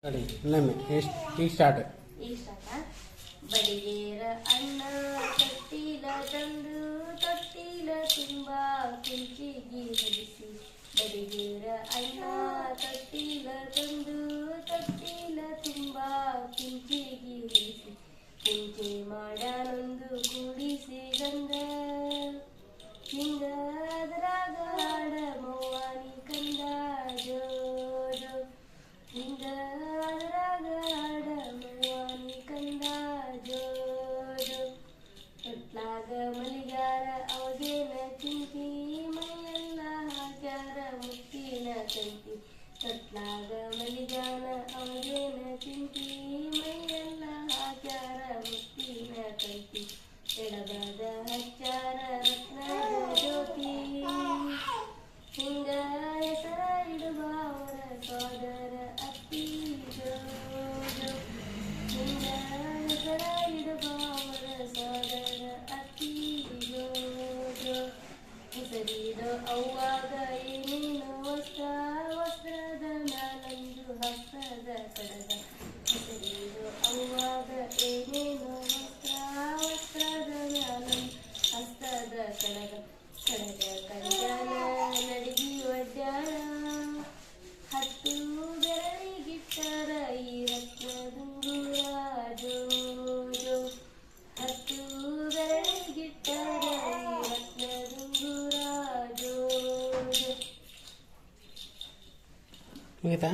ಸರಿ ಇನ್ನೊಮ್ಮೆ ಈಗ ಸ್ಟಾರ್ಟ್. ಬಡಿಗೇರ ಅಣ್ಣ ತೊಟ್ಟಿಲ ತಂದು ತೊಟ್ಟಿಲ ತುಂಬ ಕುಂಚಿಗಿ ಹೊಲಿಸಿ. ಬಡಿಗೇರ ಅಣ್ಣ ತೊಟ್ಟಿಲ ತಂದು ತೊಟ್ಟಿಲ ತುಂಬ ಕುಂಚಿಗಿ ಹೊಲಿಸಿ. ಕುಂಚೆ ಮಾಡನೊಂದು ಕೂಡಿಸಿ ಗಂಧ ಹಿಂಗ ಅದರಾಗ ಹಾಡ ಮೌವಾನಿ ಕಂದ ಜೋ ಜೋ ಹಿಂಗ ಅದರಾಗ ಹಾಡ ಮೌವಾನಿ ಕಂದ ಜೋ ಜೋ. ತೊಟ್ಲಾಗ ಮಲಿಗಾರ ಅವಾಗೇನ ಚಿಂತಿ ಮೈಯೆಲ್ಲ ಹಾಕ್ಯಾರ ಮುತ್ತಿನ ತಂತಿ. ತೊಟ್ಲಾಗ ಮಲಿಗಾನ ಅವಾಗೇನ ಚಿಂತಿ ಮೈಯೆಲ್ಲ ಹಾಕ್ಯಾರ ಮುತ್ತಿನ ತಂತಿ. ಎಡಬದ ಹಚ್ಚಾರ ರತ್ನದ ಜ್ಯೋತಿ ಹಿಂಗ ಹೆಸರ ಇಡುವ ಅವರ ಸೋದರ ಅತ್ತಿ ಜೋ ಜೋ. ಹಿಂಗ ಹೆಸರ ಇಡುವ ಅವರ ಸೋದರ ಅತ್ತಿ ಜೋ ಜೋ. ಹೆಸರಿದ ಅವ್ವಾಗ ಏನೇನು ವಸ್ತ್ರ ವಸ್ತ್ರದ ಮ್ಯಾಲಂದು ಹಸ್ತದ ಕಡಗ. ಹೆಸರಿದ ಅವ್ವಾಗ ಏನೇನು ವಸ್ತ್ರ ವಸ್ತ್ರದ ಮ್ಯಾಲಂದು ಹಸ್ತದ ಕಡಗ. ಕಡಗ ಕಂಜಾನ ನಡಗಿ ಒಡ್ಯಾಣ ಹತ್ತು ಬೆರಳಿಗಿಟ್ಟರ ಈ ರತ್ನದುಂಗುರ ಜೋ ಜೋ. ಹತ್ತು ಬೆರಳಿಗಿಟ್ಟರ ಈ ರತ್ನದುಂಗುರ ಜೋ ಜೋ. ಮುಗಿತಾ?